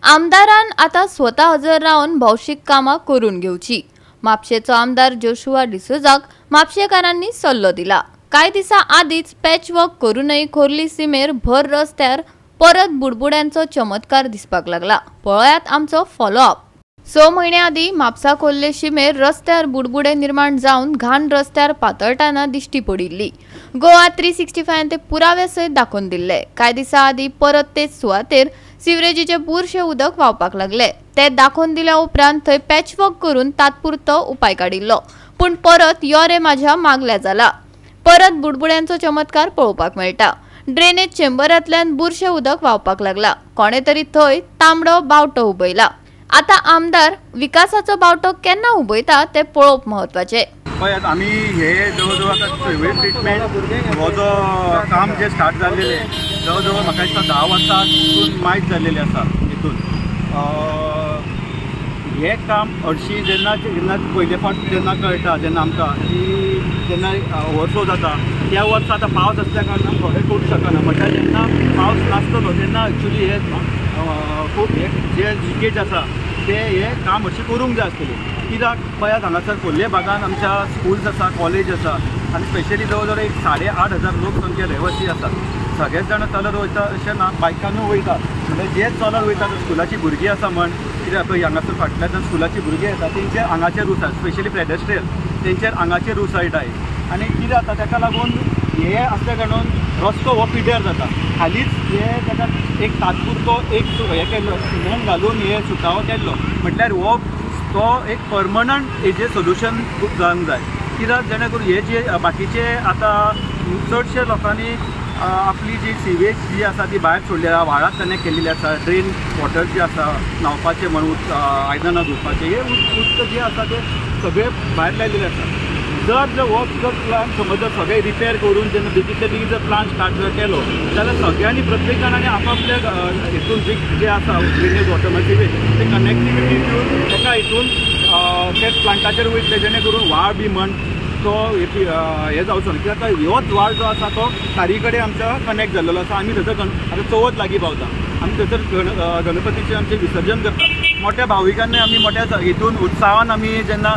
आमदारान आता स्वतः हजर राहून भौशिक कामां करून घेवची। म्हापशेचो आमदार जोशुआ डिसोजाक म्हापशेकारांनी सल्लो दिला। कांय दिसा आदींच पॅचवर्क करूनय खोर्ली सीमेर भर रस्त्यार परत बुडबुड्यांचो चमत्कार दिसपाक लागला। पळयात आमचो फॉलोअप। 6 म्हयने आदीं म्हापसा खोर्ले शिमेर रस्त्यार बुडबुडे निर्माण जावन घाण रस्त्यार पातळटाना दिश्टी पडिल्ली। गोवा 365 ते पुरावे सयत दाखोवन दिल्ले। कांय दिसा आदीं परत तेच सुवातेर सिवरेजीचे बुरशे उदक व्हांवपाक लागले। ते दाखोवन दिल्या उपरांत थंय पॅचवर्क करून तात्पुरतो उपाय काडिल्लो, पूण परत यो रे म्हाज्या मागल्या जाला। परत बुडबुड्यांचो चमत्कार पळोवपाक मेळटा। ड्रेनेज चेंबरांतल्यान बुरशे उदक व्हांवपाक लागला। कोणे तरी थंय तांबडो बावटो उबयला। आता आमदार विकासाचो बावटो केन्ना उबयता ते पळोवप म्हत्वाचे। पळयात आमी हे जवळ आता सिवेज ट्रिटमेंट हो जो काम जे स्टार्ट जाल्लेले जवळ म्हाका दिसता 10 वर्सांतून मायज जाल्लेले आसा। हितून हे काम हरशीं जेन्ना पयले फावट जेन्ना कळटा जेन्ना आमकां की जेन्ना ओवरफ्लो जाता त्या वर्सा आतां पावस आसल्या कारणान थोडे करूंक शकना। म्हटल्यार जेन्ना पावस नासतलो तेन्ना एक्चुली हे खूब जे लिकेज आसा ते हे काम हरशीं करूंक जाय आसतलें। कित्याक पळयात हांगासर खोर्ले भागांत आमच्या स्कूल्स आसा, कॉलेज आसा आनी स्पेशली जवळ एक 8,500 लोकसंख्या रहिवासी आसात। सगळेच जाण चलत वयता अशें ना, बायकानूय वयता। म्हणजे जे चलत वयता स्कुलाची भुरगीं आसा म्हण कित्याक पळय हांगासर फाटल्यान स्कुलाची भुरगीं येता तेंचे आंगाचेर रूच आसा, स्पेशली पेडेस्ट्रियन तेंचेर आंगाचेर रूच आयटाय। आनी कितें जाता ताका लागून हे असल्या कारणान रस्तो हो पिड्ड्यार जाता। हालींच हे ताका एक तात्पुरतो एक हे केल्लो सिमेंट घालून हे सुटावो केल्लो, म्हटल्यार हो तो एक परमनंट हेजें सोल्युशन जावंक जाय। कित्याक जेणे करून हे जे बाकीचे आतां चडशे लोकांनी आपली जी सिवेज जी आसा ती भायर सोडल्या व्हाळाक कनेक्ट केल्ली आसा। ड्रेन वॉटर जी आसा न्हांवपाचें म्हणून आयदनां धुवपाचें हे उदक जे आसा ते सगळे भायर लायलेले आसा। जर हो प्लांट समज जर सगळे रिपेर करून जेन्ना बेगींतल्या बेगीन जर प्लांट स्टार्ट जर केलो जाल्यार सगळ्यांनी प्रत्येक जाणांनी आपापल्या हितून जे आसा ड्रेनेज वॉटर म्हणजे ते कनेक्टिविटी दिवन एका हितून ते प्लांटाचेर वयतले जेणे करून व्हाळ बी म्हण तो हे जावचो ना। कित्याक ह्योच व्हाळ जो आसा तो तारी कडेन आमच्या कनेक्ट जाल्लो आसा। आमी थंयसर आतां चवथ लागीं पावता, आमी थंयसर गणपतीचें आमचें विसर्जन करता। मोठ्या भाविकांनी आमी मोठ्या हितून उत्सवान आमी जेन्ना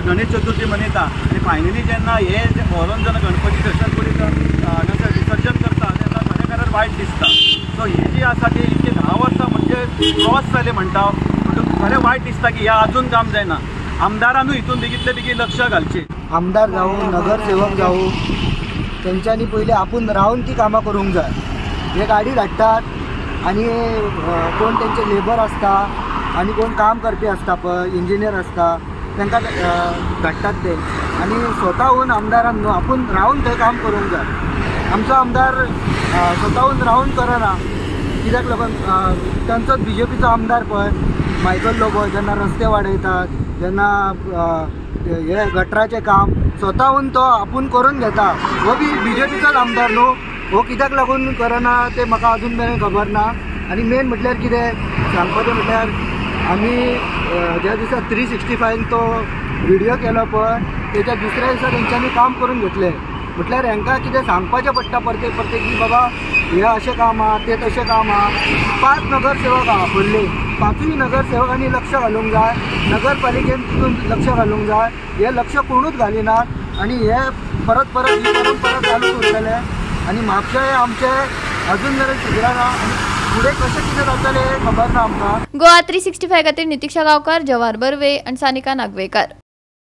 गणेश चतुर्थी मनयता आनी फायनली जेन्ना हे व्हरून जेन्ना गणपती थंयसर पडयता हांगासर विसर्जन करता तेन्ना खरें खरें वायट दिसता। सो ही जी आसा ती इतली 10 वर्सां म्हणजे क्रॉस जाले म्हणटा म्हणून खरें वायट दिसता की ह्या आजून काम जायना। आमदारानूय हितून बेगींतले बेगीन लक्ष घालचें। आमदार जावं नगरसेवक जावं तेंच्यांनी पयलीं आपूण रावन ती कामां करूंक जाय। हे गाडी धाडटात आनी कोण तेंचे लेबर आसता आनी कोण काम करपी आसता पळय इंजिनियर आसता तांकां धाडटात ते आनी स्वताहून आमदारान न्हू आपूण रावन थंय काम करूंक जाय। आमचो आमदार स्वताहून रावन करना कित्याक लागून तांचोच BJPचो आमदार पळय मायकल लोबो जेन्ना रस्ते वाडयतात जेन्ना हे गटराचें काम स्वताहून तो आपूण करून घेता। हो बी BJPचोच आमदार न्हू, हो कित्याक लागून करना ते म्हाका अजून मेरेन खबर ना। आनी मेन म्हटल्यार कितें सांगपाचें म्हटल्यार आमी ज्या दिसा 365 तो व्हिडियो केलो पळय तेच्या दुसऱ्या दिसा तेंच्यांनी काम करून घेतलें। म्हटल्यार हांकां कितें सांगपाचें पडटा परतेक की बाबा हे अशें काम आहा ते तशें काम आहा। 5 नगरसेवक आहा खोर्ले, 5य नगरसेवकांनी लक्ष घालूंक जाय, नगरपालिकेन तितून लक्ष घालूंक जाय। हे लक्ष कोणूच घालिनात आनी हे परत ही परत चालूच उरतले आनी म्हापशें आमचें अजून मेरेन सुदरना आनी फुडें कशें कितें जातलें खबर ना आमकां। गोवा 365 खातीर नितीक्षा गांवकार, जवाहर बर्वे आनी सानिका नागवेकर।